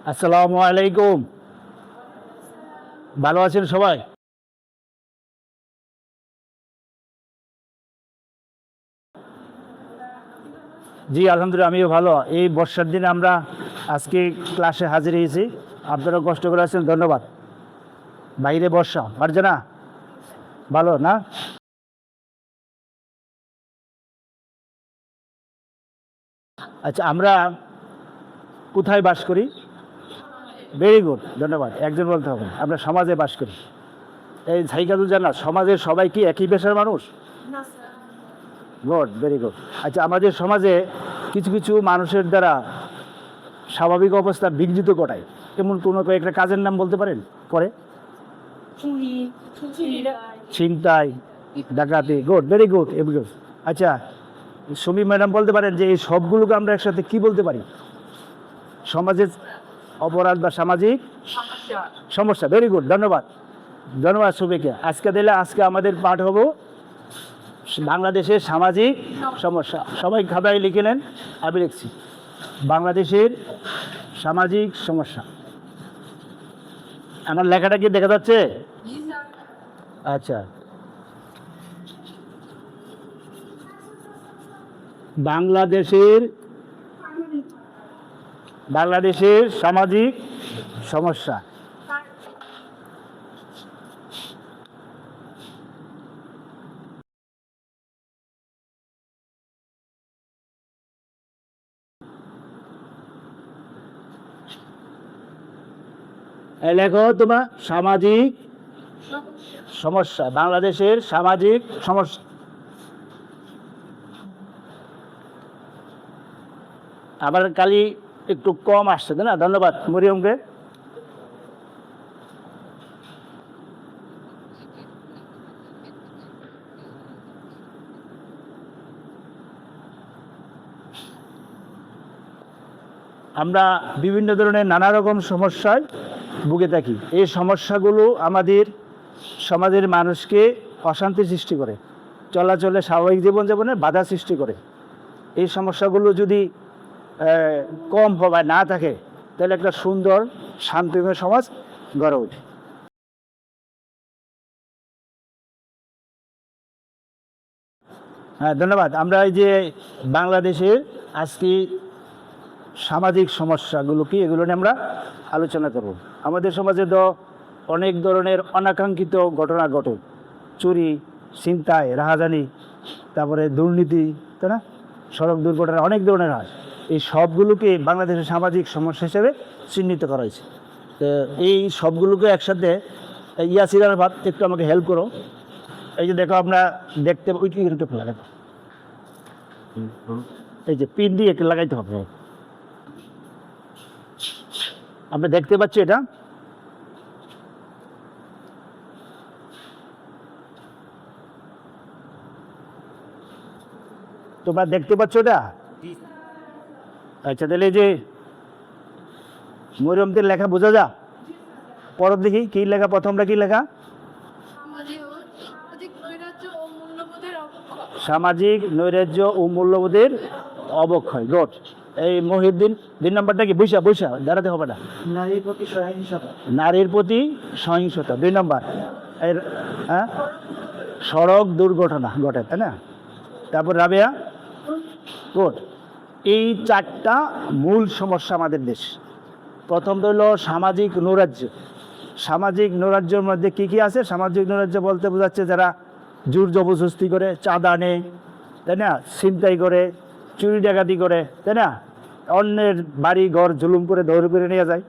আসসালামু আলাইকুম। ভালো আছেন সবাই? জি, আলহামদুলিল্লাহ আমিও ভালো। এই বর্ষার দিনে আমরা আজকে ক্লাসে হাজির হয়েছি। আপনারা কষ্ট করে আছেন, ধন্যবাদ। বাইরে বর্ষা, পারছে না? ভালো না? আচ্ছা, আমরা কোথায় বাস করি? ভেরি গুড, ধন্যবাদ। একজন বলতে হবে না। আমরা সমাজে বাস করি। এই সাইকাদুল জান্নাত, সমাজের সবাই কি একই পেশার মানুষ? Good, very good. আচ্ছা, আমাদের সমাজে কিছু কিছু মানুষের দ্বারা স্বাভাবিক অবস্থা বিঘ্নিত ঘটায়। এমন কোনো কয়েকটা কাজের নাম বলতে পারেন? করে ছিনতাই, ডাকাতি। গুড, ভেরি গুড, এগুলো। আচ্ছা, সুমি ম্যাডাম বলতে পারেন যে এই সবগুলোকে আমরা একসাথে কি বলতে পারি? সমাজের অপরাধ বা সামাজিক সমস্যা। ভেরি গুড, ধন্যবাদ। ধন্যবাদ সুমিকে। আজকে আমাদের পাঠ হবো বাংলাদেশের সামাজিক সমস্যা। সবাই খাতায় লিখে নেন, আমি লিখছি। বাংলাদেশের সামাজিক সমস্যা। আমার লেখাটা কি দেখা যাচ্ছে? আচ্ছা, বাংলাদেশের বাংলাদেশের সামাজিক সমস্যা। লেখো তোমার সামাজিক সমস্যা, বাংলাদেশের সামাজিক সমস্যা। আবার কালি একটু কম আসছে, তাই না? ধন্যবাদ মরিয়মকে। আমরা বিভিন্ন ধরনের নানা রকম সমস্যায় ভুগে থাকি। এই সমস্যাগুলো আমাদের সমাজের মানুষকে অশান্তি সৃষ্টি করে, চলাচলে স্বাভাবিক জীবনযাপনে বাধা সৃষ্টি করে। এই সমস্যাগুলো যদি কম বা না থাকে, তাহলে একটা সুন্দর শান্তিময় সমাজ গড়ে ওঠে। হ্যাঁ, ধন্যবাদ। আমরা এই যে বাংলাদেশের আজকে সামাজিক সমস্যাগুলো কি, এগুলো নিয়ে আমরা আলোচনা করব। আমাদের সমাজে তো অনেক ধরনের অনাকাঙ্ক্ষিত ঘটনা ঘটে। চুরি, ছিনতাই, রাহাজানি, তারপরে দুর্নীতি, তাই না? সড়ক দুর্ঘটনা অনেক ধরনের হয়। এই সবগুলোকে বাংলাদেশের সামাজিক সমস্যা হিসেবে চিহ্নিত করা হয়েছে। তো এই সবগুলোকে একসাথে ইয়াসির আরাফাত একটু আমাকে হেল্প করো। এই যে দেখো, আমরা দেখতে ওই কি লাগাতে, এই যে পিন দিয়ে একটু লাগাইতে হবে। আমরা দেখতে পাচ্ছি এটা। তোমরা দেখতে পাচ্ছ এটা? আচ্ছা, তাহলে এই যে মরিয়মদের লেখা বোঝা যা? পর দেখি কি লেখা, প্রথমটা কি লেখা? সামাজিক নৈরাজ্য ও মূল্যবোধের অবক্ষয়। গুড। এই মহিউদ্দিন 2 নম্বরটা কি? বৈশা দাঁড়াতে হবে না। নারীর প্রতি সহিংসতা। নারীর প্রতি সহিংসতা 2 নম্বর। এর হ্যাঁ, সড়ক দুর্ঘটনা ঘটে, তাই না? তারপর রাবেয়া? গুড। এই 4টা মূল সমস্যা আমাদের দেশ। প্রথম হলো সামাজিক নৈরাজ্য। সামাজিক নৈরাজ্যের মধ্যে কি কি আছে? সামাজিক নৈরাজ্য বলতে বোঝাচ্ছে যারা জোর জবরদস্তি করে, চাঁদা নেয়, তাই না? ছিনতাই করে, চুরি ডাকাতি করে, তাই না? অন্যের বাড়ি ঘর জুলুম করে দৌড় করে নিয়ে যায়,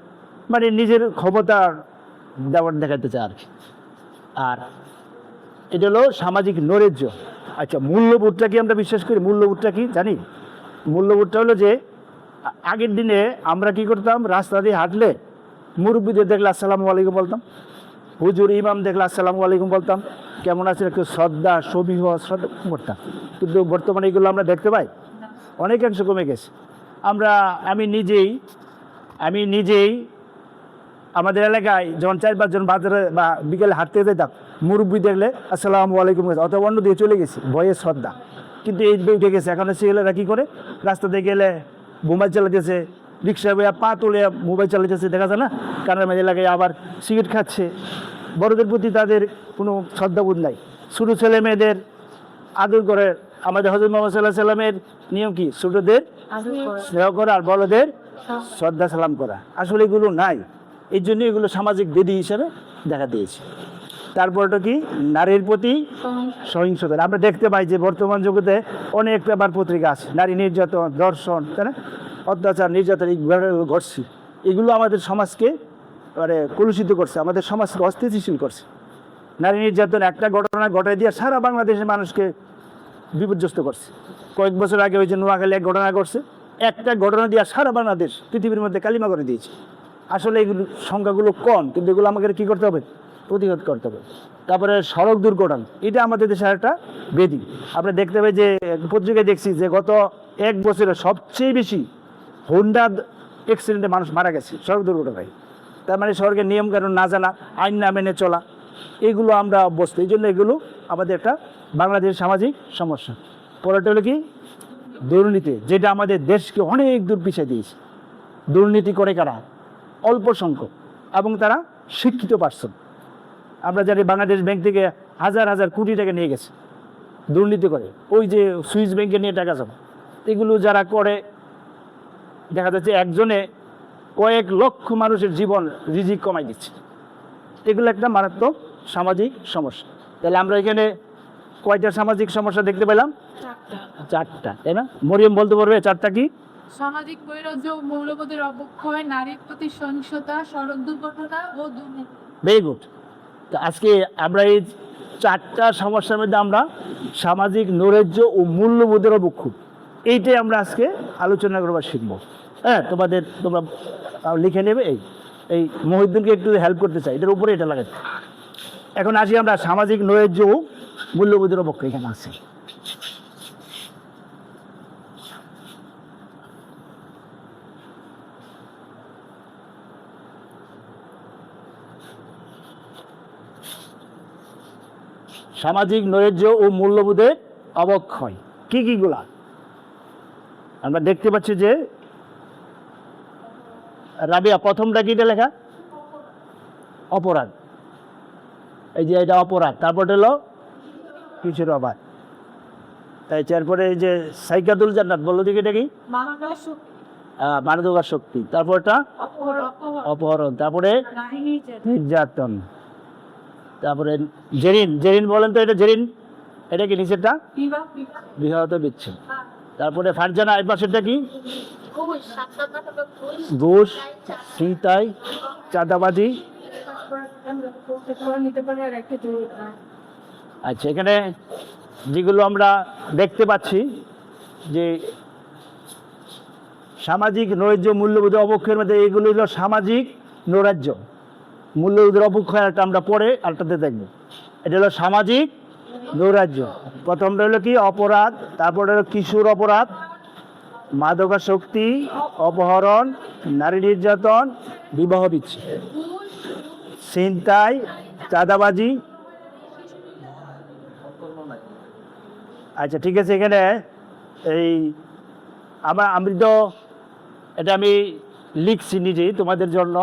মানে নিজের ক্ষমতার দেওয়ার দেখাতে চায় আর কি। আর এটা হলো সামাজিক নৈরাজ্য। আচ্ছা, মূল্যবোধটা কি আমরা বিশ্বাস করি? মূল্যবোধটা কি জানি? মূল্যবোধটা হলো যে আগের দিনে আমরা কি করতাম? রাস্তা দিয়ে হাঁটলে মুরব্বীদের দেখলে আসসালামু আলাইকুম বলতাম, হুজুর ইমাম দেখলে আসসালামু আলাইকুম বলতাম, কেমন আছে একটু শ্রদ্ধা সমীহ শ্রদ্ধা করতাম। কিন্তু বর্তমানে এগুলো আমরা দেখতে পাই অনেকাংশ কমে গেছে। আমি নিজেই আমাদের এলাকায় যখন 4-5 জন বাজারে বা বিকেলে হাঁটতে যেতাম, মুরব্বী দেখলে আসসালামু আলাইকুম অথবা অন্য দিয়ে চলে গেছি, ভয়ে শ্রদ্ধা। কিন্তু এই উঠে গেছে। এখন ছেলেরা কী করে? রাস্তাতে গেলে মোবাইল চালাতেছে, রিক্সা বইয়া পা তুলে মোবাইল চালাইতেছে, দেখা যায় না, কানের মাঝে লাগাই আবার সিগারেট খাচ্ছে। বড়দের প্রতি তাদের কোনো শ্রদ্ধাবোধ নাই। ছোটো ছেলে মেয়েদের আদর করে। আমাদের হযরত মুহাম্মদ সাল্লাল্লাহু আলাইহি সাল্লামের নিয়ম কি? ছোটদের স্নেহ করা আর বড়দের শ্রদ্ধা সালাম করা। আসলে এগুলো নাই, এই জন্য এগুলো সামাজিক বিধি হিসেবে দেখা দিয়েছে। তারপরটা কি? নারীর প্রতি সহিংসতা। আমরা দেখতে পাই যে বর্তমান জগতে অনেক পেপার পত্রিকা আছে, নারী নির্যাতন, ধর্ষণ, তাই না, অত্যাচার, নির্যাতন এইগুলো ঘটছে। এগুলো আমাদের সমাজকে মানে কলুষিত করছে, আমাদের সমাজকে অস্থিতিশীল করছে। নারী নির্যাতন একটা ঘটনা ঘটাই দিয়ে সারা বাংলাদেশের মানুষকে বিপর্যস্ত করছে। কয়েক বছর আগে ওই যে নোয়াখালী এক ঘটনা ঘটছে, একটা ঘটনা দিয়ে সারা বাংলাদেশ পৃথিবীর মধ্যে কালিমা করে দিয়েছে। আসলে এগুলো সংখ্যাগুলো কম, কিন্তু এগুলো আমাকে কী করতে হবে? প্রতিরোধ করতে হবে। তারপরে সড়ক দুর্ঘটনা, এটা আমাদের দেশের একটা বেদি। আমরা দেখতে পাই যে পত্রিকায় দেখছি যে গত এক বছরে সবচেয়ে বেশি হোন্ডা অ্যাক্সিডেন্টে মানুষ মারা গেছে সড়ক দুর্ঘটনায়। তার মানে সড়কের নিয়মকানুন না জানা, আইন না মেনে চলা, এগুলো আমরা অভ্যস্ত। এই জন্য এগুলো আমাদের একটা বাংলাদেশের সামাজিক সমস্যা। পরেরটা হলো কি? দুর্নীতি, যেটা আমাদের দেশকে অনেক দূর পিছিয়ে দিয়েছে। দুর্নীতি করে কারা? অল্প সংখ্যক, এবং তারা শিক্ষিত পার্সন। আমরা জানি বাংলাদেশ ব্যাংক থেকে হাজার হাজার কোটি টাকা নিয়ে গেছে দুর্নীতি করে, ওই যে সুইস ব্যাংকে নিয়ে টাকা জমা। এগুলো যারা করে, দেখা যাচ্ছে একজনে কয়েক লক্ষ মানুষের জীবন রিজিক কমাই দিচ্ছে। এগুলো একটা মারাত্মক সামাজিক সমস্যা। তাহলে আমরা এখানে কয়টা সামাজিক সমস্যা দেখতে পেলাম? চারটা, তাই না? মরিয়ম বলতে পারবে চারটা কি? সামাজিক বৈরাগ্য, মৌলবাদের অবক্ষয়, নারীর প্রতি সহিংসতা, সড়ক দুর্ঘটনা ও দুর্নীতি। Very good. তো আজকে আমরা এই চারটা সমস্যার মধ্যে আমরা সামাজিক নৈরাজ্য ও মূল্যবোধের অবক্ষয়, এইটাই আমরা আজকে আলোচনা করবার শিখবো। হ্যাঁ, তোমরা লিখে নেবে। এই মহিউদ্দিনকে একটু হেল্প করতে চাই, এটার উপরে এটা লাগাতে। এখন আসি আমরা সামাজিক নৈরাজ্য ও মূল্যবোধের অবক্ষয়। এখানে আছে সামাজিক নৈরাজ্য ও মূল্যবোধের অবক্ষয় কি কিগুলা আমরা দেখতে পাচ্ছি। যে রাবিয়া, প্রথমটা কিটা লেখা? অপরাধ। এই যে এটা অপরাধ। তারপর হলো কিছুর অবাধ। তাই তারপরে এই যে সাইকাতুল জান্নাত, বললো দিকে এটা কি? মাদকাসক্তি। তারপরটা অপহরণ। তারপরে নির্যাতন। তারপরে জেরিন বলেন তো, এটা জেরিন, এটা কি নিচেরটা? বিবাহিত বিচ্ছেদ। তারপরে ফারজানা, এই পাশেরটা কি? ঘুষ, ছিনতাই, চাঁদাবাজি। আচ্ছা, এখানে যেগুলো আমরা দেখতে পাচ্ছি যে সামাজিক নৈরাজ্য মূল্যবোধের অবক্ষয়ের মধ্যে এগুলো হলো সামাজিক নৈরাজ্য মূল্যবোধের অবক্ষয়। একটা আমরা পরে আরেকটাতে দেখব। এটা হলো সামাজিক নৈরাজ্য। প্রথমটা হলো কি? অপরাধ। তারপরে হলো কিশোর অপরাধ, মাদকাসক্তি, অপহরণ, নারী নির্যাতন, বিবাহ বিচ্ছেদ, ছিনতাই, চাঁদাবাজি। আচ্ছা, ঠিক আছে। এখানে এই আমি তো এটা আমি লিখছি নিজেই তোমাদের জন্য,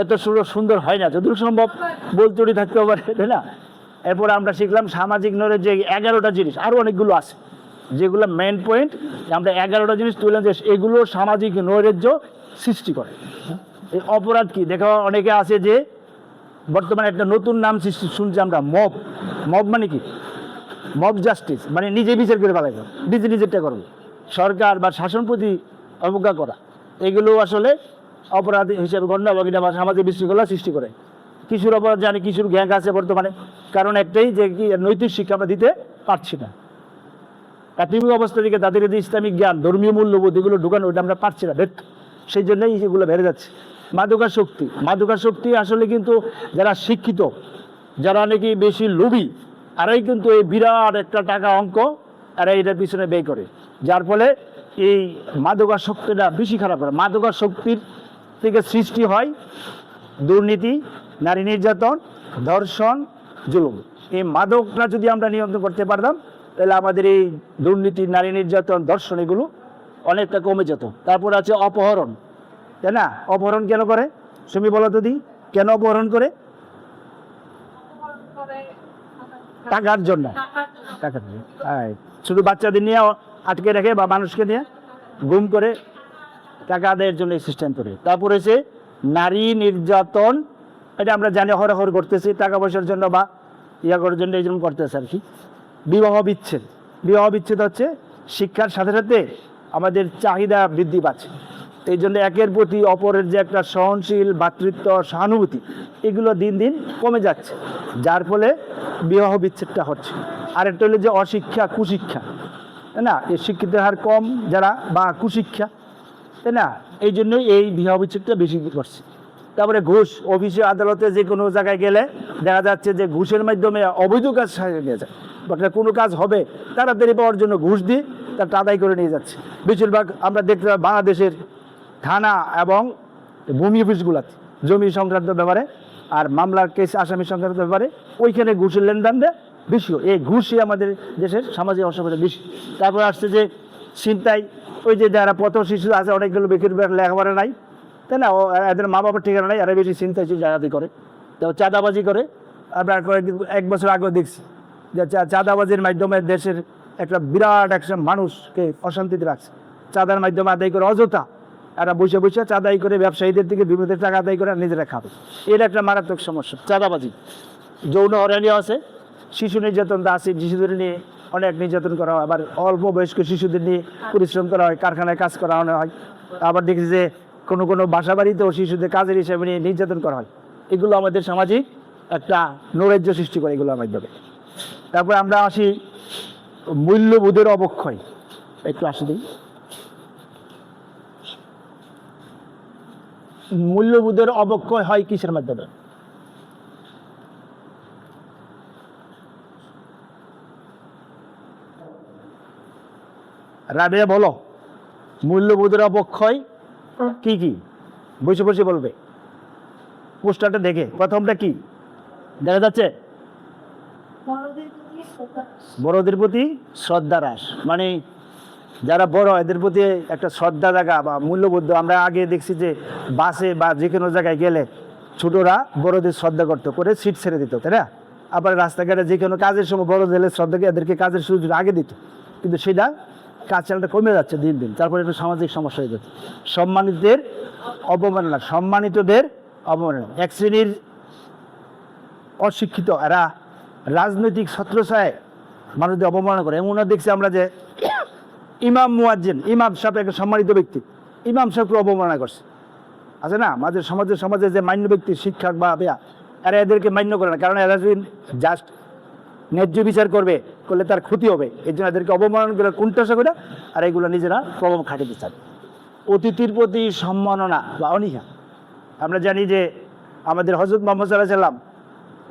এত সুন্দর হয় না, যতটুকু সম্ভব বলতে থাকতে পারে, তাই না? এরপর আমরা শিখলাম সামাজিক নৈরাজ্য 11টা জিনিস, আরও অনেকগুলো আছে যেগুলো মেন পয়েন্ট। আমরা 11টা জিনিস তুললাম যে এগুলো সামাজিক নৈরাজ্য সৃষ্টি করে। এই অপরাধ কি? দেখো, অনেকে আছে যে বর্তমানে একটা নতুন নাম সৃষ্টি শুনছি আমরা, মব। মব মানে কি? মব জাস্টিস, মানে নিজে বিচার করে ফেলাই, নিজেরটা করবে, সরকার বা শাসন প্রতি অবজ্ঞা করা। এগুলো আসলে অপরাধ হিসেবে গণ্য হবে, এটা সামাজিক বিশৃঙ্খলা সৃষ্টি করে। কিশোর অপরাধ, জানি কিশোর গ্যাং আছে বর্তমানে, কারণ একটাই যে কি নৈতিক শিক্ষা আমরা দিতে পারছি না। প্রাথমিক অবস্থা থেকে তাদের যে ইসলামিক জ্ঞান, ধর্মীয় মূল্যবোধ, এগুলো ঢুকানো, ওইটা আমরা পারছি না, সেই জন্যই এগুলো বেড়ে যাচ্ছে। মাদকাসক্তি আসলে কিন্তু যারা শিক্ষিত, যারা নাকি বেশি লোভী, আরাই কিন্তু এই বিরাট একটা টাকা অঙ্ক এরা এটার পিছনে ব্যয় করে, যার ফলে এই মাদকাসক্তিটা বেশি খারাপ করে। মাদকাসক্তির থেকে সৃষ্টি হয় দুর্নীতি, নারী নির্যাতন, ধর্ষণ, জুলুম। এই মাদকটা যদি আমরা নিয়ন্ত্রণ করতে পারতাম, তাহলে আমাদের এই দুর্নীতি, নারী নির্যাতন, ধর্ষণ এগুলো অনেকটা কমে যেত। তারপর আছে অপহরণ, তাই না? অপহরণ কেন করে তুমি বলো তো দি, কেন অপহরণ করে? টাকার জন্য। টাকার জন্য। শুধু বাচ্চাদের নিয়ে আটকে রাখে বা মানুষকে নিয়ে গুম করে টাকা আদায়ের জন্য এই সিস্টেম করে। তারপর হচ্ছে নারী নির্যাতন, এটা আমরা জানি হরহর করতেছি টাকা পয়সার জন্য বা ইয়া করার জন্য, এই জন্য করতেছে আর কি। বিবাহ বিচ্ছেদ, বিবাহ বিচ্ছেদ হচ্ছে শিক্ষার সাথে সাথে আমাদের চাহিদা বৃদ্ধি পাচ্ছে, এই জন্য একের প্রতি অপরের যে একটা সহনশীল ভাতৃত্ব সহানুভূতি এগুলো দিন দিন কমে যাচ্ছে, যার ফলে বিবাহ বিচ্ছেদটা হচ্ছে। আরেকটা হলো যে অশিক্ষা কুশিক্ষা, তাই না? এই শিক্ষিতের হার কম যারা বা কুশিক্ষা, তাই না? এই জন্যই এই বিবাহ বিচ্ছেদটা বেশি করছে। তারপরে ঘুষ, অফিসে আদালতে যে কোনো জায়গায় গেলে দেখা যাচ্ছে যে ঘুষের মাধ্যমে অবৈধ কাজ সারিয়ে নিয়ে যায়, বা কোনো কাজ হবে তাড়াতাড়ি পাওয়ার জন্য ঘুষ দিয়ে তার আদায় করে নিয়ে যাচ্ছে। বেশিরভাগ আমরা দেখতে পাই বাংলাদেশের থানা এবং ভূমি অফিসগুলোতে জমি সংক্রান্ত ব্যাপারে আর মামলার কেস আসামি সংক্রান্ত ব্যাপারে ওইখানে ঘুষের লেনদেনটা বেশি। এই ঘুষই আমাদের দেশের সামাজিক অসুবিধা বেশি। তারপর আসছে যে ছিনতাই, ওই যে যারা পথ শিশু আছে অনেকগুলো বেশিরভাগ লেখাপড়া নাই, তাই না? এদের মা বাবার ঠিকানা নাই, আরও বেশি ছিনতাই ডাকাতি করে, তো চাঁদাবাজি করে। আমরা কয়েকদিন এক বছর আগেও দেখছি যে চাঁদাবাজির মাধ্যমে দেশের একটা বিরাট একটা মানুষকে অশান্তিতে রাখছে, চাঁদার মাধ্যমে আদায় করে অযথা এরা বসে বসে চাঁদাই করে ব্যবসায়ীদের থেকে বিভিন্ন টাকা আদায় করে নিজেরা খাবে। এটা একটা মারাত্মক সমস্যা চাঁদাবাজি। যৌন হয়রানি আছে, শিশু নির্যাতন আছে, শিশুদের নিয়ে অনেক নির্যাতন করা হয়, আবার অল্প বয়স্ক শিশুদের নিয়ে পরিশ্রম করা হয়, কারখানায় কাজ করানো হয়। আবার দেখি যে কোনো কোনো বাসা বাড়িতেও শিশুদের কাজের হিসেবে নিয়ে নির্যাতন করা হয়। এগুলো আমাদের সামাজিক একটা নৈরাজ্য সৃষ্টি করে এগুলোর মাধ্যমে। তারপর আমরা আসি মূল্যবোধের অবক্ষয়, একটু আসি দিই। মূল্যবোধের অবক্ষয় হয় কিসের মাধ্যমে? রাবেয়া বলো, মূল্যবোধের অবক্ষয় কি কি? বসে বসে বলবে, পোস্টারটা দেখে। প্রথমটা কি দেখা যাচ্ছে? বড়দের প্রতি শ্রদ্ধা হ্রাস, মানে যারা বড় এদের প্রতি একটা শ্রদ্ধা জায়গা বা মূল্যবোধ। আমরা আগে দেখছি যে বাসে বা যে কোনো জায়গায় গেলে ছোটরা বড়দের শ্রদ্ধা করতো, করে সিট ছেড়ে দিত, তাই না? আবার রাস্তাঘাটে যে কোনো কাজের সময় বড়দের এলে শ্রদ্ধাকে এদেরকে কাজের সুযোগ আগে দিত, কিন্তু সেটা কাজ চালটা কমে যাচ্ছে দিন দিন। তারপরে একটু সামাজিক সমস্যা হয়ে যাচ্ছে, সম্মানিতদের অবমাননা, সম্মানিতদের অবমাননা। এক শ্রেণীর অশিক্ষিত এরা রাজনৈতিক ছত্রছায়ায় মানুষদের অবমাননা করে। এমন দেখছি আমরা যে ইমাম মুয়াজ্জিন, ইমাম সাহেব একটা সম্মানিত ব্যক্তি, ইমাম সাহেবকে অবমাননা করছে, আছে না? সমাজে যে মান্য ব্যক্তি শিক্ষক বা বেয়া, এরা এদেরকে মান্য করে না, কারণ এরা যদি জাস্ট ন্যায্য বিচার করলে তার ক্ষতি হবে, এই জন্য এদেরকে অবমাননা করে কুণ্ঠাসা করে, আর এগুলো নিজেরা প্রভাব খাটাতে চায়। অতিথির প্রতি সম্মাননা বা অনীহা, আমরা জানি যে আমাদের হযরত মুহাম্মদ সাল্লাল্লাহু আলাইহি ওয়াসাল্লাম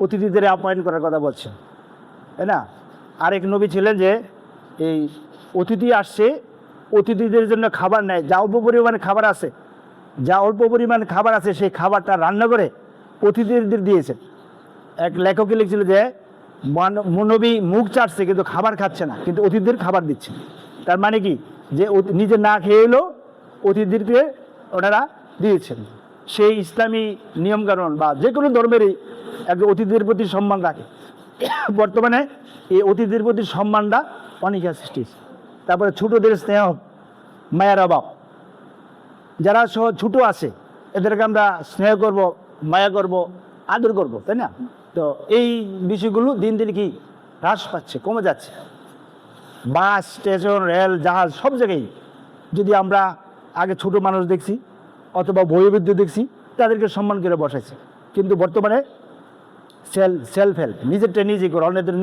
অতিথিদের আপ্যায়ন করার কথা বলছেন, তাই না? আরেক নবী ছিলেন যে এই অতিথি আসছে, অতিথিদের জন্য খাবার নেয়, যা অল্প পরিমাণ খাবার আছে সেই খাবারটা রান্না করে অতিথিদের দিয়েছে। এক লেখকে লিখছিল যে নবী মুখ চাটছে কিন্তু খাবার খাচ্ছে না, কিন্তু অতিথিদের খাবার দিচ্ছে। তার মানে কি, যে নিজে না খেয়ে এলো অতিথিদেরকে ওনারা দিয়েছেন। সেই ইসলামী নিয়মকানুন বা যে কোনো ধর্মেরই এক অতিথিদের প্রতি সম্মান রাখে। বর্তমানে এই অতিথিদের প্রতি সম্মানটা অনীহা সৃষ্টি। তারপরে ছোটদের স্নেহ মায়ার অভাব, যারা ছোট আছে এদেরকে আমরা স্নেহ করব, মায়া করব, আদর করব, তাই না? তো এই বিষয়গুলো দিন দিন কি হ্রাস পাচ্ছে, কমে যাচ্ছে। বাস, স্টেশন, রেল, জাহাজ সব জায়গায় যদি আমরা আগে ছোট মানুষ দেখছি অথবা বয়োবৃদ্ধ দেখছি, তাদেরকে সম্মান করে বসাইছে, কিন্তু বর্তমানে সেলফ হেল্প, নিজেরটা নিজে করে, অন্যদের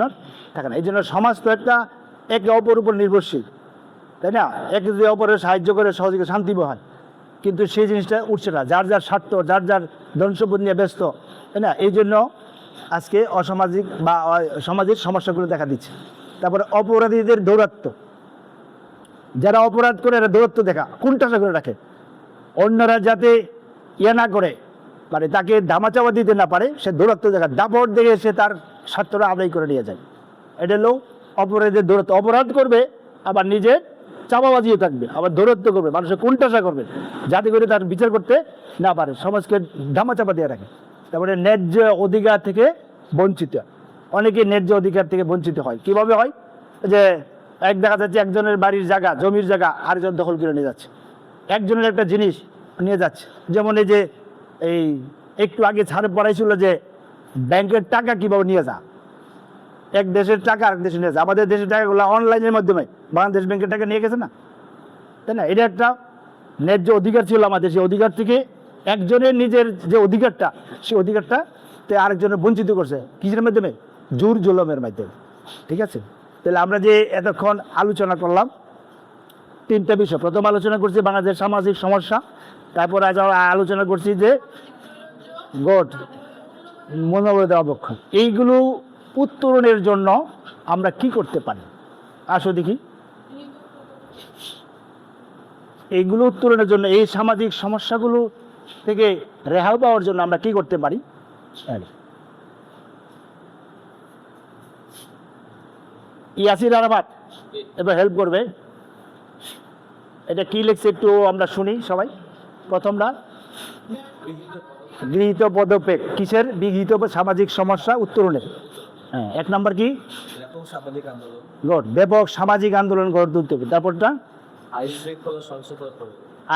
থাকে না। এই জন্য সমাজ তো একটা একে অপর উপর নির্ভরশীল, তাই না? একে যে অপরের সাহায্য করে সহজে শান্তি হয়, কিন্তু সেই জিনিসটা উঠছে না, যার যার স্বার্থ, যার যার ধন সম্পদ নিয়ে ব্যস্ত, তাই না? এই জন্য আজকে অসামাজিক বা সামাজিক সমস্যাগুলো দেখা দিচ্ছে। তারপরে অপরাধীদের দৌরাত্ম্য, যারা অপরাধ করে এরা দৌরাত্ম্য দেখা কুণ্ঠাসা করে রাখে, অন্যরা যাতে ইয়ে না করে, মানে তাকে ধামাচাপা দিতে না পারে, সে দৌরাত্ম্য দেখা, দাপট দেখে সে তার স্বার্থটা আদায় করে নিয়ে যায়। এটা হলো অপরাধীদের দৌরাত্ম্য। অপরাধ করবে আবার নিজের চাপাবাজিও থাকবে, আবার দৌরত্ব করবে, মানুষের কোণঠাসা করবে, যাতে করে তার বিচার করতে না পারে, সমাজকে ধামাচাপা দিয়ে রাখে। তারপরে ন্যায্য অধিকার থেকে বঞ্চিত, অনেকে ন্যায্য অধিকার থেকে বঞ্চিত হয়। কিভাবে হয়? যে দেখা যাচ্ছে একজনের বাড়ির জায়গা, জমির জায়গা আরেকজন দখল করে নিয়ে যাচ্ছে, একজনের একটা জিনিস নিয়ে যাচ্ছে। যেমন এই যে এই একটু আগে ছাড়ে পড়াইছিল যে ব্যাংকের টাকা কিভাবে নিয়ে যা, এক দেশের টাকা আরেক দেশে নিয়ে যা। আমাদের দেশের টাকাগুলো অনলাইনের মাধ্যমে বাংলাদেশ ব্যাংকের টাকা নিয়ে গেছে না, তাই না? এটা একটা ন্যায্য অধিকার ছিল আমাদের, সেই অধিকার থেকে একজনের নিজের যে অধিকারটা, সেই অধিকারটা আরেকজনের বঞ্চিত করছে কিসের মাধ্যমে? জোর জুলুমের মাধ্যমে। ঠিক আছে, তাহলে আমরা যে এতক্ষণ আলোচনা করলাম তিনটা বিষয়। প্রথম আলোচনা করছি বাংলাদেশের সামাজিক সমস্যা, তারপর আজ আলোচনা করছি যে গোট মনোবলের অবক্ষয়। এইগুলো উত্তরণের জন্য আমরা কি করতে পারি? আসো দেখি। এইগুলো উত্তরণের জন্য, এই সামাজিক সমস্যাগুলো থেকে রেহাই পাওয়ার জন্য আমরা কি করতে পারি? ইয়াসির আরাফাত এবার হেল্প করবে। এটা কি লিখছে একটু আমরা শুনি সবাই। প্রথমটা গৃহীত পদক্ষেপ কিসের? বিগৃহীত সামাজিক সমস্যা উত্তরণের। হ্যাঁ, এক নম্বর কি? ব্যাপক সামাজিক আন্দোলন গড়ে তুলতে হবে। তারপরটা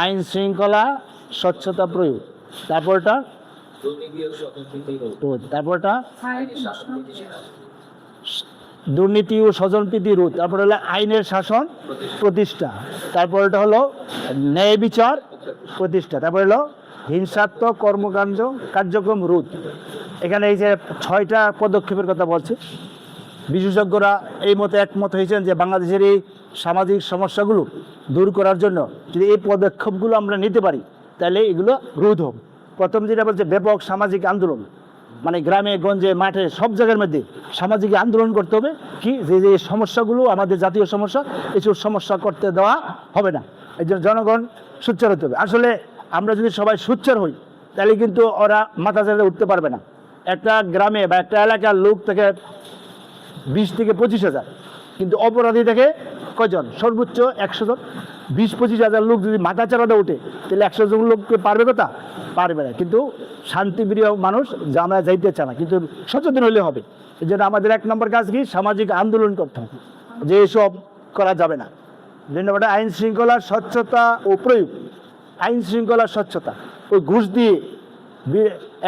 আইন শৃঙ্খলা স্বচ্ছতা প্রয়োগ। তারপরটা দুর্নীতি ও স্বজনপ্রীতি রোধ। তারপর হলো আইনের শাসন প্রতিষ্ঠা। তারপরটা হলো ন্যায় বিচার প্রতিষ্ঠা। তারপর হলো হিংসাত্মক কর্মকাণ্ড কার্যক্রম রোধ। এখানে এই যে 6টা পদক্ষেপের কথা বলছে, বিশেষজ্ঞরা এই মতে একমত হয়েছেন যে বাংলাদেশের এই সামাজিক সমস্যাগুলো দূর করার জন্য যদি এই পদক্ষেপগুলো আমরা নিতে পারি তাহলে এগুলো রোধ হবে। প্রথম যেটা বলছে ব্যাপক সামাজিক আন্দোলন, মানে গ্রামে গঞ্জে মাঠে সব জায়গার মধ্যে সামাজিক আন্দোলন করতে হবে। কি যে যে সমস্যাগুলো আমাদের জাতীয় সমস্যা, এইসব সমস্যা করতে দেওয়া হবে না। এই জন্য জনগণ সোচ্চার হতে হবে। আসলে আমরা যদি সবাই সোচ্চার হই তাহলে কিন্তু ওরা মাথা চাড়া উঠতে পারবে না। একটা গ্রামে বা একটা এলাকার লোক থেকে 20 থেকে 25,000, কিন্তু অপরাধী থেকে কয়জন? সর্বোচ্চ 100 জন। 20-25 হাজার লোক যদি মাথা চাড়াতে উঠে তাহলে 100 জন লোককে পারবে কথা? পারবে না। কিন্তু শান্তিপ্রিয় মানুষ জানা যাইতে চায় না, কিন্তু সচেতন হলে হবে। এই জন্য আমাদের 1 নম্বর কাজ কি? সামাজিক আন্দোলন করতে হবে, যে এসব করা যাবে না। 2 নম্বরটা আইন শৃঙ্খলা স্বচ্ছতা ও প্রয়োগ। আইন শৃঙ্খলা স্বচ্ছতা, ওই ঘুষ দিয়ে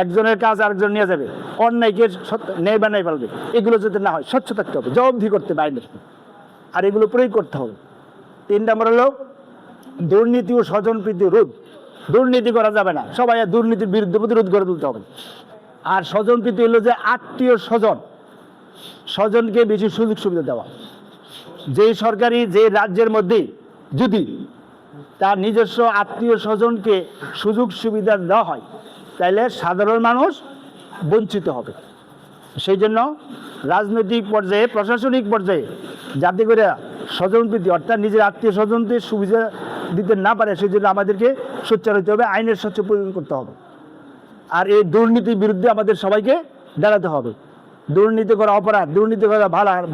একজনের কাজ আরেকজন নিয়ে যাবে, অন্যায়কে ন্যায় বানাই ফেলবে, এগুলো যাতে না হয় স্বচ্ছ থাকতে হবে, জবাবদিহি করতে হবে আইনের, আর এগুলো প্রয়োগ করতে হবে। 3 নম্বর হলো দুর্নীতি ও স্বজনপ্রীতি রোধ। দুর্নীতি করা যাবে না, সবাই দুর্নীতির বিরুদ্ধে প্রতিরোধ গড়ে তুলতে হবে। আর স্বজনপ্রীতি হলো যে আত্মীয় স্বজনকে বেশি সুযোগ সুবিধা দেওয়া। যে সরকারি যে রাজ্যের মধ্যে যদি তার নিজস্ব আত্মীয় স্বজনকে সুযোগ সুবিধা দেওয়া হয় তাহলে সাধারণ মানুষ বঞ্চিত হবে। সেই জন্য রাজনৈতিক পর্যায়ে, প্রশাসনিক পর্যায়ে যাতে করে স্বজনপ্রীতি অর্থাৎ নিজের আত্মীয় স্বজনদের সুবিধা দিতে না পারে, সেই জন্য আমাদেরকে সোচ্চার হতে হবে, আইনের স্বচ্ছ প্রয়োগ করতে হবে। আর এই দুর্নীতির বিরুদ্ধে আমাদের সবাইকে দাঁড়াতে হবে। দুর্নীতি করা অপরাধ, দুর্নীতি করা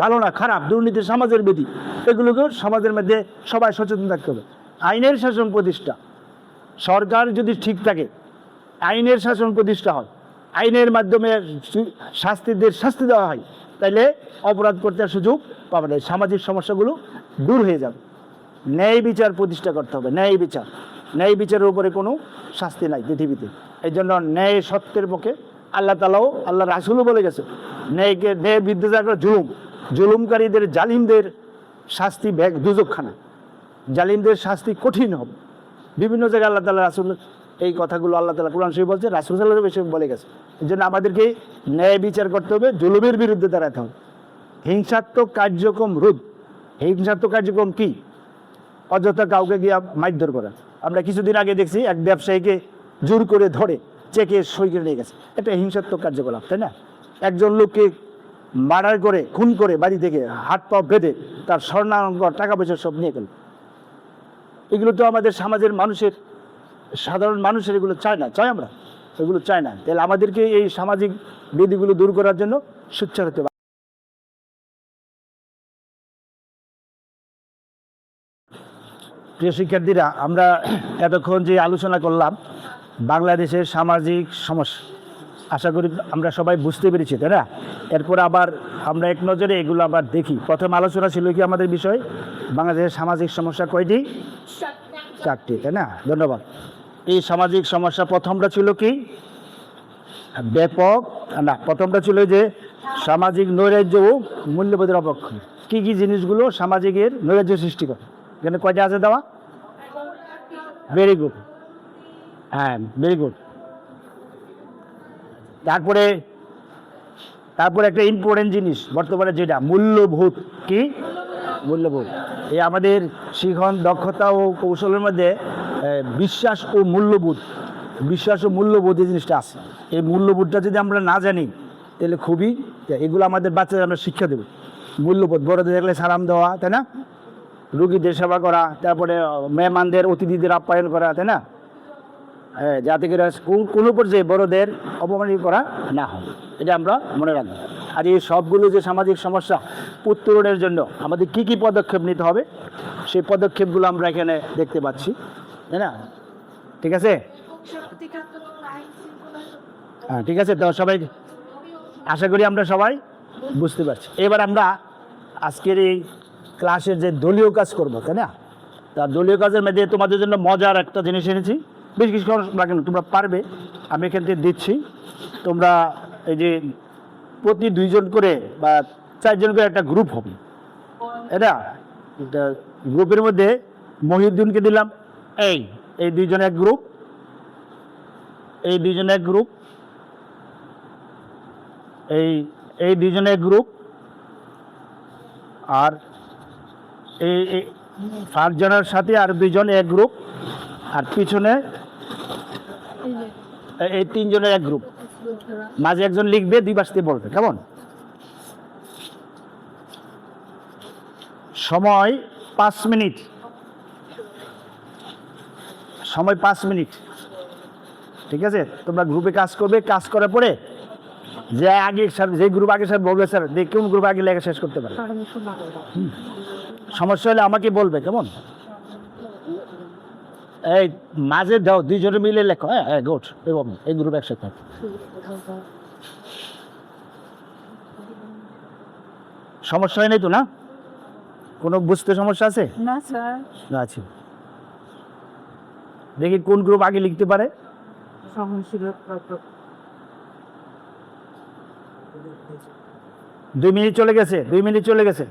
ভালো না, খারাপ, দুর্নীতি সমাজের বিধি, এগুলোকেও সমাজের মধ্যে সবাই সচেতন থাকতে হবে। আইনের শাসন প্রতিষ্ঠা, সরকার যদি ঠিক থাকে, আইনের শাসন প্রতিষ্ঠা হয়, আইনের মাধ্যমে শাস্তি দেওয়া হয়, তাইলে অপরাধ করতে সুযোগ পাবে না, সামাজিক সমস্যাগুলো দূর হয়ে যাবে। ন্যায় বিচার প্রতিষ্ঠা করতে হবে। ন্যায় বিচারের উপরে কোনো শাস্তি নাই পৃথিবীতে। এই জন্য ন্যায় সত্যের পক্ষে আল্লাহ তাআলাও, আল্লাহ রাসূলও বলে গেছে, ন্যায় বিরুদ্ধে যারা জুলুমকারীদের, জালিমদের শাস্তি দুজকখানা, জালিমদের শাস্তি কঠিন হবে। বিভিন্ন জায়গায় আল্লাহ তাআলা, রাসূল এই কথাগুলো আল্লাহ তাআলা কোরআন শরীফে বলছে, রাসূল সাল্লাল্লাহু আলাইহি ওয়াসাল্লাম বলে গেছে। এই জন্য আমাদেরকে ন্যায় বিচার করতে হবে, জুলুমের বিরুদ্ধে দাঁড়াতে হবে। হিংসাত্মক কার্যক্রম রোধ। হিংসাত্মক কার্যক্রম কি? অযথা কাউকে গিয়ে মারধর করা। আমরা কিছুদিন আগে দেখছি এক ব্যবসায়ীকে জোর করে ধরে চেকে সই করে নিয়ে গেছে, এটা হিংসাত্মক কার্যকলাপ, তাই না? একজন লোককে মার্ডার করে, খুন করে, বাড়ি থেকে হাত পা বেঁধে তার স্বর্ণালঙ্কার, টাকা পয়সা সব নিয়ে গেল। এগুলো তো আমাদের সমাজের মানুষের, সাধারণ মানুষের এগুলো চায় না, আমরা এগুলো চায় না। তাহলে আমাদেরকে এই সামাজিক বিধিগুলো দূর করার জন্য সোচ্চার হতে হবে। প্রিয় শিক্ষার্থীরা, আমরা এতক্ষণ যে আলোচনা করলাম বাংলাদেশের সামাজিক সমস্যা, আশা করি আমরা সবাই বুঝতে পেরেছি, তাই না? এরপর আবার আমরা এক নজরে এগুলো আবার দেখি। প্রথম আলোচনা ছিল কি আমাদের বিষয়, বাংলাদেশের সামাজিক সমস্যা কয়টি? 4টি, তাই না? ধন্যবাদ। এই সামাজিক সমস্যা প্রথমটা ছিল কি? ব্যাপক না, প্রথমটা ছিল যে সামাজিক নৈরাজ্য ও মূল্যবোধের অবক্ষয়। কী কী জিনিসগুলো সামাজিকের নৈরাজ্য সৃষ্টি করে? এখানে কয়টা আছে দেওয়া? ভেরি গুড, হ্যাঁ, ভেরি গুড। তারপরে একটা ইম্পর্টেন্ট জিনিস বর্তমানে যেটা মূল্যবোধ। কি মূল্যবোধ? এই আমাদের শিখন, দক্ষতা ও কৌশলের মধ্যে বিশ্বাস ও মূল্যবোধ এই জিনিসটা আছে। এই মূল্যবোধটা যদি আমরা না জানি তাহলে খুবই, এগুলো আমাদের বাচ্চাদের আমরা শিক্ষা দেবো। মূল্যবোধ, বড়দের দেখলে সালাম দেওয়া, তাই না? রুগীদের সেবা করা, তারপরে মেহমানদের, অতিথিদের আপ্যায়ন করা, তাই না? যাতে করে কোনো পর্যায়ে বড়দের অপমানিত করা না হয়, এটা আমরা মনে রাখবো। আর এই সবগুলো যে সামাজিক সমস্যা উত্তরণের জন্য আমাদের কি কি পদক্ষেপ নিতে হবে, সেই পদক্ষেপগুলো আমরা এখানে দেখতে পাচ্ছি, তাই না? ঠিক আছে, হ্যাঁ, ঠিক আছে। তো সবাই, আশা করি আমরা সবাই বুঝতে পারছি। এবার আমরা আজকের এই ক্লাসের যে দলীয় কাজ করবো, তাই না? তা দলীয় কাজের মধ্যে তোমাদের জন্য মজার একটা জিনিস এনেছি। বেশ কিছু লাগে না, তোমরা পারবে, আমি এখান থেকে দিচ্ছি। তোমরা এই যে প্রতি 2 জন করে বা 4 জন করে একটা গ্রুপ হবে, এটা গ্রুপের মধ্যে মহিউদ্দিনকে দিলাম, এই 2 জন এক গ্রুপ, এই 2 জন এক গ্রুপ, এই 2 জন এক গ্রুপ, আর এই 5 জনের সাথে আর 2 জন এক গ্রুপ, আর পিছনে এই 3 জনের এক গ্রুপ। মাঝে একজন লিখবে, 2 পাশ দিয়ে বলবে, কেমন? সময় 5 মিনিট, সময় 5 মিনিট, ঠিক আছে? তোমরা গ্রুপে কাজ করবে, কাজ করার পরে যে গ্রুপ আগে স্যার বলবে, স্যার কোন গ্রুপ আগে লেখা শেষ করতে পারে, সমস্যা হলে আমাকে বলবে, কেমন? এই মাঝে দাও, 2 জনে মিলে লেখো, হ্যাঁ, গুড, এবং এই গ্রুপ একসাথে। সমস্যা হয় নাই তো, না? কোনো বুঝতে সমস্যা আছে? না স্যার। না, আছে। দেখি কোন গ্রুপ আগে লিখতে পারে। 2 মিনিট চলে গেছে, 2 মিনিট চলে গেছে।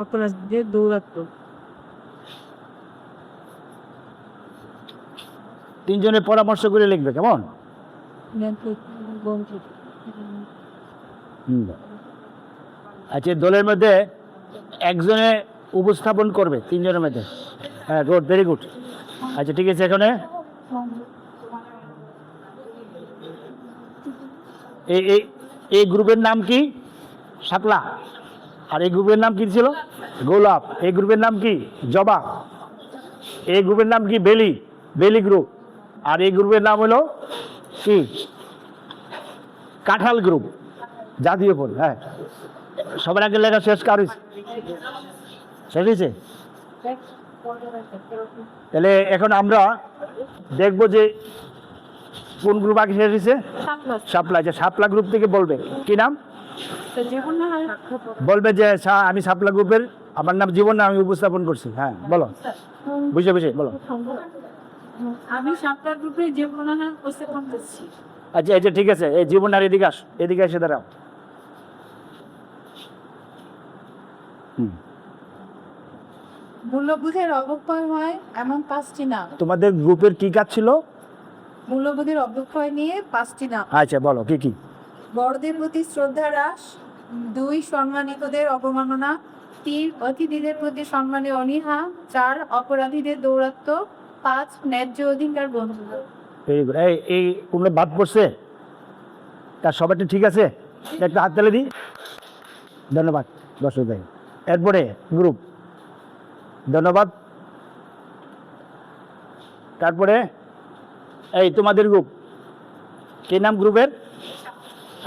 অপরাধীদের দৌরাত্ম। 3 জনের পরামর্শ করে লিখবে, কেমন? আচ্ছা, দলের মধ্যে একজনে উপস্থাপন করবে 3 জনের মধ্যে। হ্যাঁ, গুড, ভেরি গুড। আচ্ছা, ঠিক আছে। এখানে এই গ্রুপের নাম কি? শাপলা। আর এই গ্রুপের নাম কি ছিল? গোলাপ। এই গ্রুপের নাম কি? জবা। এই গ্রুপের নাম কি? বেলি গ্রুপ। আর এই গ্রুপের নাম হলো কি? কাঁঠাল গ্রুপ, জাতীয় ফুল। হ্যাঁ, সবার আগে লেখা শেষ কার শেষ হয়েছে? তাহলে এখন আমরা দেখবো যে কোন গ্রুপ আগে শেষ হয়েছে। শাপলা। যে শাপলা গ্রুপ থেকে বলবে কি নাম? বলবে যে আমি শাপলা গ্রুপের, আমার নাম জীবন, না আমি উপস্থাপন করছি। হ্যাঁ, বলো, বুঝে বলো। আমি শাপলা গ্রুপে জীবন উপস্থাপন করছি। আচ্ছা, ঠিক আছে। এই জীবন, আর এদিকে এসে দাঁড়াও। মূল্যবোধের অবক্ষয় হয় এমন 5টি নাম। তোমাদের গ্রুপের কি কাজ ছিল? মূল্যবোধের অবক্ষয় নিয়ে 5টি নাম। আচ্ছা, বলো কি কি? বড়দের প্রতি শ্রদ্ধা হ্রাস, 2 সম্মানিতদের অবমাননা, 3 অতিথিদের প্রতি সম্মানে অনীহা, 4 অপরাধীদের দৌরাত্ম্য, 5 ন্যায্য অধিকার বন্ধ। এই কোন বাদ পড়ছে? তার সবাইটা ঠিক আছে? একটা হাত তালে দিই। ধন্যবাদ, দর্শক ভাই। এরপরে গ্রুপ, ধন্যবাদ। তারপরে তোমাদের গ্রুপ কি নাম? গ্রুপের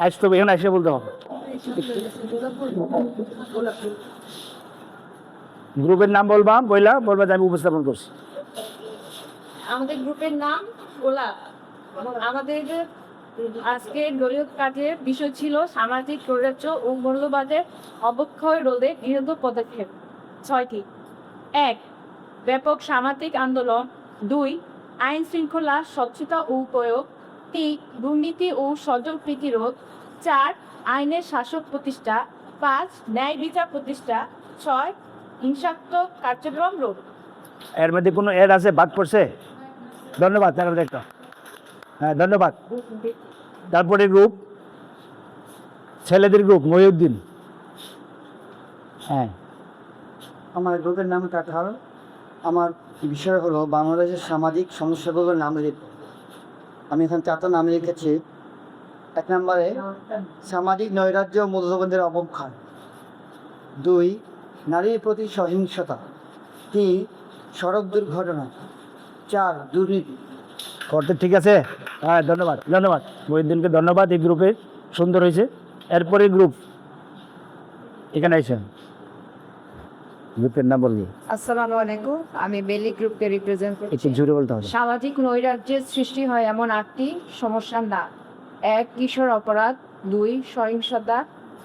আসতে হবে, এখন এসে বলতে হবে। গ্রুপের নাম বলবা বলবা যে আমি উপস্থাপন করছি। আমাদের গ্রুপের নাম গোলাপ। আমাদের আজকের দলীয় কাজের বিষয় ছিল সামাজিক নৈরাজ্য ও মূল্যবাদের অবক্ষয় রোধে গৃহীত পদক্ষেপ 6টি। 1. ব্যাপক সামাজিক আন্দোলন। 2. আইন শৃঙ্খলা স্বচ্ছতা ও প্রয়োগ। 3. দুর্নীতি ও স্বজন প্রতিরোধ। 4. আইনের শাসক প্রতিষ্ঠা। 5. ন্যায় বিচার প্রতিষ্ঠা। 6. হিংসাত্মক কার্যক্রম রোধ। এর মধ্যে কোনো এড আছে, বাদ পড়ছে? ধন্যবাদ, তারপরে একটা হ্যাঁ ধন্যবাদ। তারপরে গ্রুপ, ছেলেদের গ্রুপ মহিউদ্দিন। হ্যাঁ, আমার গ্রুপের নাম কাঁঠাল। আমার বিষয় হলো বাংলাদেশের সামাজিক সমস্যাগুলোর নাম লিখব। আমি এখানে 4টা নাম লিখেছি। 1 নম্বরে সামাজিক নৈরাজ্য ও মূল্যবোধের অবক্ষয়। 2. নারীর প্রতি সহিংসতা। 3. সড়ক দুর্ঘটনা। 4. দুর্নীতি। করতে ঠিক আছে। হ্যাঁ ধন্যবাদ ধন্যবাদ মহিউদ্দিনকে ধন্যবাদ। এই গ্রুপে সুন্দর হয়েছে। এরপরে গ্রুপ এখানে আইসেন, গ্রুপের নাম বলবি, আসসালামু আলাইকুম, আমি বেলি গ্রুপকে রিপ্রেজেন্ট একটু করছি। জোরে বলতে হবে। সামাজিক নৈরাজ্যের সৃষ্টি হয় এমন 8টি সমস্যার নাম। 1. কিশোর অপরাধ। 2. সহিংসতা।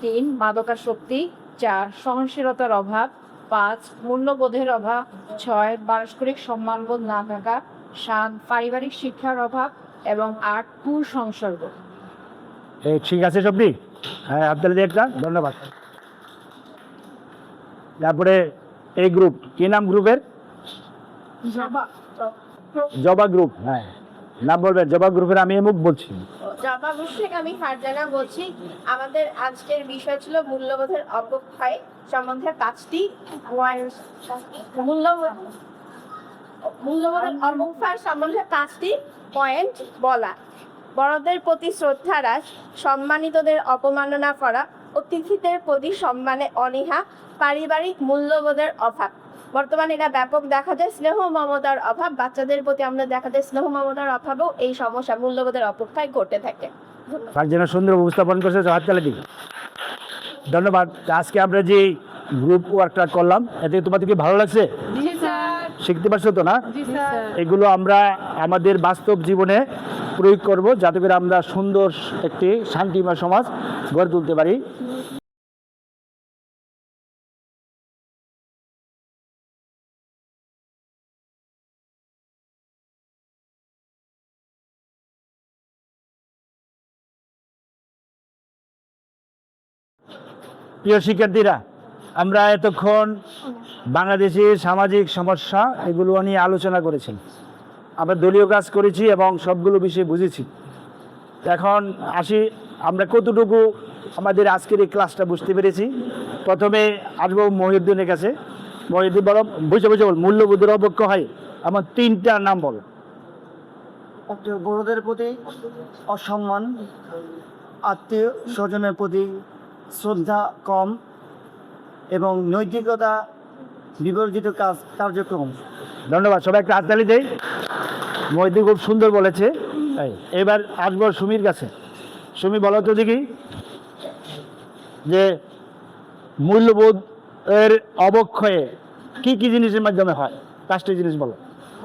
3. মাদকাসক্তি। 4. সহনশীলতার অভাব। 5. মূল্যবোধের অভাব। 6. পারস্পরিক সম্মানবোধ না থাকা। 7. পারিবারিক শিক্ষার অভাব এবং 8. কুসংসর্গ। এই ঠিক আছে সবটি। হ্যাঁ আপনাদের একটা ধন্যবাদ। তারপরে এই গ্রুপ, কি নাম গ্রুপের? জবা গ্রুপ। হ্যাঁ নাম বলবেন। জবা গ্রুপের আমি মুখ বলছি। জবা গ্রুপ থেকে আমি ফারজানা বলছি। আমাদের আজকের বিষয় ছিল মূল্যবোধের অবক্ষয় সম্বন্ধে 5টি মূল্যবোধের অবক্ষয় সম্বন্ধে 5টি পয়েন্ট বলা। বড়দের প্রতি শ্রদ্ধা হ্রাস, সম্মানিতদের অপমাননা করা, অতিথিদের প্রতি সম্মানে অনীহা, পারিবারিক মূল্যবোধের অভাব। বর্তমানে এটা ব্যাপক দেখা যায়। স্নেহ মমতার অভাব, বাচ্চাদের প্রতি আমরা দেখা যায় স্নেহ মমতার অভাবেও এই সমস্যা মূল্যবোধের অপক্ষয় ঘটে থাকে। তার জন্য সুন্দর উপস্থাপন করছে, হাততালি দিই। ধন্যবাদ। আজকে আমরা যে গ্রুপ ওয়ার্কটা করলাম, এতে তোমাদের কি ভালো লাগছে? জি স্যার। শিখতে পারছো তো না? জি স্যার। এগুলো আমরা আমাদের বাস্তব জীবনে প্রয়োগ করব, যাতে করে আমরা সুন্দর একটি শান্তিময় সমাজ গড়ে তুলতে পারি। প্রিয় শিক্ষার্থীরা, আমরা এতক্ষণ বাংলাদেশের সামাজিক সমস্যা এগুলো নিয়ে আলোচনা করেছি। আমরা দলীয় কাজ করেছি এবং সবগুলো বিষয় বুঝেছি। এখন আসি আমরা কতটুকু আমাদের আজকের এই ক্লাসটা বুঝতে পেরেছি। প্রথমে আসবো মহিউদ্দিনের কাছে। মহিউদ্দিন বলো, বুঝে বল, মূল্যবোধের অবক্ষয় হয় আমার 3টা নাম বলো। বড়দের প্রতি অসম্মান, আত্মীয় স্বজনের প্রতি শ্রদ্ধা কম এবং নৈতিকতা বিবর্জিত কার্যক্রম। ধন্যবাদ, সবাই একটা হাততালি দেই। মহিউদ্দিন খুব সুন্দর বলেছে। এবার আসবো সুমির কাছে। সুমি বলো তো দেখি যে মূল্যবোধ এর অবক্ষয়ে কি কি জিনিসের মাধ্যমে হয়, 5টি জিনিস বলো।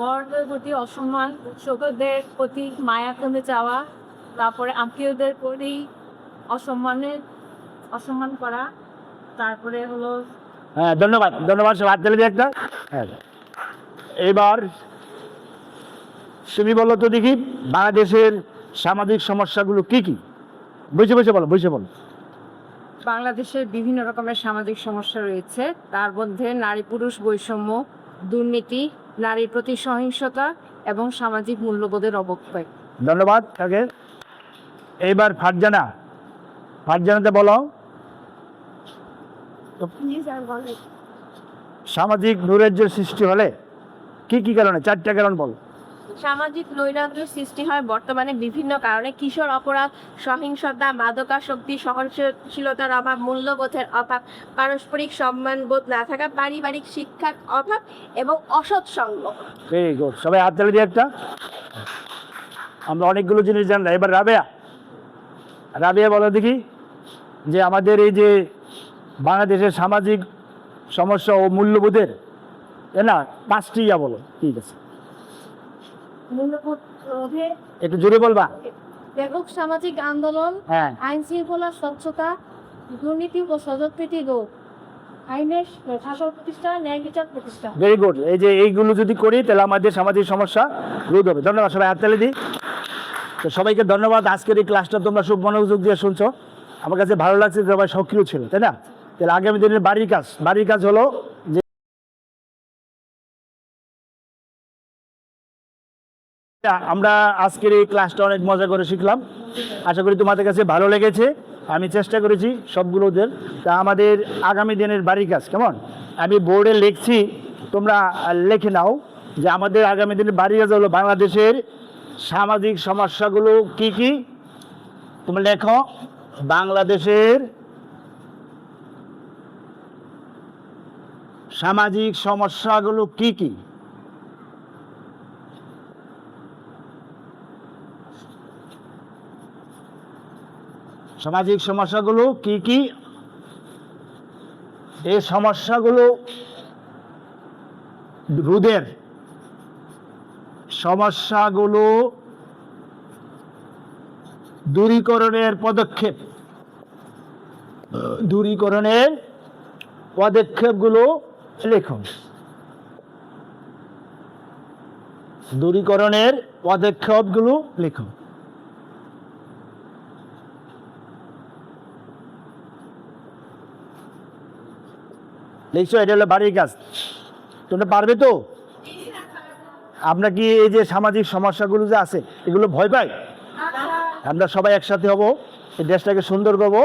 বড়দের প্রতি অসম্মান, ছোটদের প্রতি মায়া কমে যাওয়া, তারপরে আত্মীয়দের প্রতি অসম্মান করা, তারপরে হলো হ্যাঁ ধন্যবাদ ধন্যবাদ, সব হাত তালি দিয়ে একটা। হ্যাঁ এবার তুমি বলো তো দেখি বাংলাদেশের সামাজিক সমস্যাগুলো কি কি? বুঝে বলো, বুঝে বলো। বাংলাদেশের বিভিন্ন রকমের সামাজিক সমস্যা রয়েছে। তার মধ্যে নারী পুরুষ বৈষম্য, দুর্নীতি, নারীর প্রতি সহিংসতা এবং সামাজিক মূল্যবোধের অবক্ষয়। ধন্যবাদ তাকে। এইবার ফারজানাতে বলো সামাজিক নৈরাজ্যের সৃষ্টি হলে কি কি কারণে, 4টা কারণ বল। সামাজিক নৈরাজ্য সৃষ্টি হয় বর্তমানে বিভিন্ন কারণে। কিশোর অপরাধ, সহিংসতা, মাদকাসক্তি, সহনশীলতার অভাব, মূল্যবোধের অভাব, পারস্পরিক সম্মানবোধ না থাকা, পারিবারিক শিক্ষার অভাব এবং অসৎ সঙ্গ। ভেরি গুড, সবাই হাত তালি দিয়ে একটা। আমরা অনেকগুলো জিনিস জানলাম। এবার রাবেয়া বলো দেখি যে আমাদের এই যে বাংলাদেশের সামাজিক সমস্যা ও মূল্যবোধের, তাই না, 5টি ইয়া বলো। ঠিক আছে, মূল্যবোধ রোধে একটু জোরে বলবা। ব্যাপক সামাজিক আন্দোলন, হ্যাঁ, আইন শৃঙ্খলা স্বচ্ছতা, দুর্নীতি ও স্বজনপ্রীতি রোধ, আইনের শাসন প্রতিষ্ঠা, ন্যায় বিচার প্রতিষ্ঠা। Very good. এই যে এইগুলো যদি করি তাহলে আমাদের সামাজিক সমস্যা রোধ হবে। ধন্যবাদ, সবাই হাততালি দিই। তো সবাইকে ধন্যবাদ। আজকের এই ক্লাসটা তোমরা খুব মনোযোগ দিয়ে শুনছো, আমার কাছে ভালো লাগছে, সবাই সক্রিয় ছিল, তাই না? তাহলে আগামী দিনের বাড়ির কাজ হলো যে আমরা আজকের এই ক্লাসটা অনেক মজা করে শিখলাম। আশা করি তোমাদের কাছে ভালো লেগেছে। আমি চেষ্টা করেছি সবগুলোদের। তা আমাদের আগামী দিনের বাড়ির কাজ কেমন, আমি বোর্ডে লিখছি, তোমরা লিখে নাও যে আমাদের আগামী দিনের বাড়ির কাজ হলো বাংলাদেশের সামাজিক সমস্যাগুলো কি কি। তোমরা লেখো বাংলাদেশের সামাজিক সমস্যাগুলো কি কি। সামাজিক সমস্যাগুলো কি কি, এই সমস্যাগুলো রোধের, সমস্যাগুলো দূরীকরণের পদক্ষেপ, দূরীকরণের পদক্ষেপগুলো লেখুন। দূরীকরণের পদক্ষেপগুলো লিখুন। লিখছো, এটা হলো বাড়ির কাজ। তোমরা পারবে তো? আমরা কি এই যে সামাজিক সমস্যাগুলো যে আছে এগুলো ভয় পাই? আমরা সবাই একসাথে হব, এই দেশটাকে সুন্দর করবো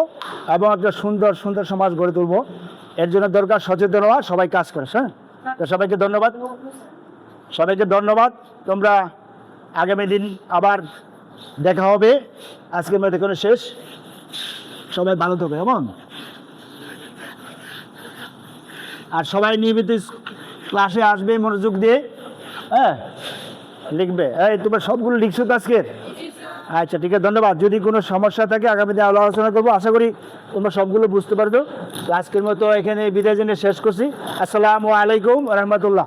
এবং একটা সুন্দর সুন্দর সমাজ গড়ে তুলবো। এর জন্য দরকার সচেতন হওয়া, সবাই কাজ করে। হ্যাঁ, তো সবাইকে ধন্যবাদ, সবাইকে ধন্যবাদ। তোমরা আগামী দিন আবার দেখা হবে। আজকের মধ্যে কোনো শেষ, সবাই ভালো থাকবে কেমন। আর সবাই নিয়মিত ক্লাসে আসবে মনোযোগ দিয়ে। হ্যাঁ, লিখবে। এই তোমরা সবগুলো লিখছো তো আজকের? আচ্ছা, ঠিক আছে, ধন্যবাদ। যদি কোনো সমস্যা থাকে আগামী দিনে আলোচনা করবো। আশা করি তোমরা সবগুলো বুঝতে পারছো। আজকের মতো এখানে বিদায় জন্য শেষ করছি। আসসালামু আলাইকুম রহমতুল্লাহ।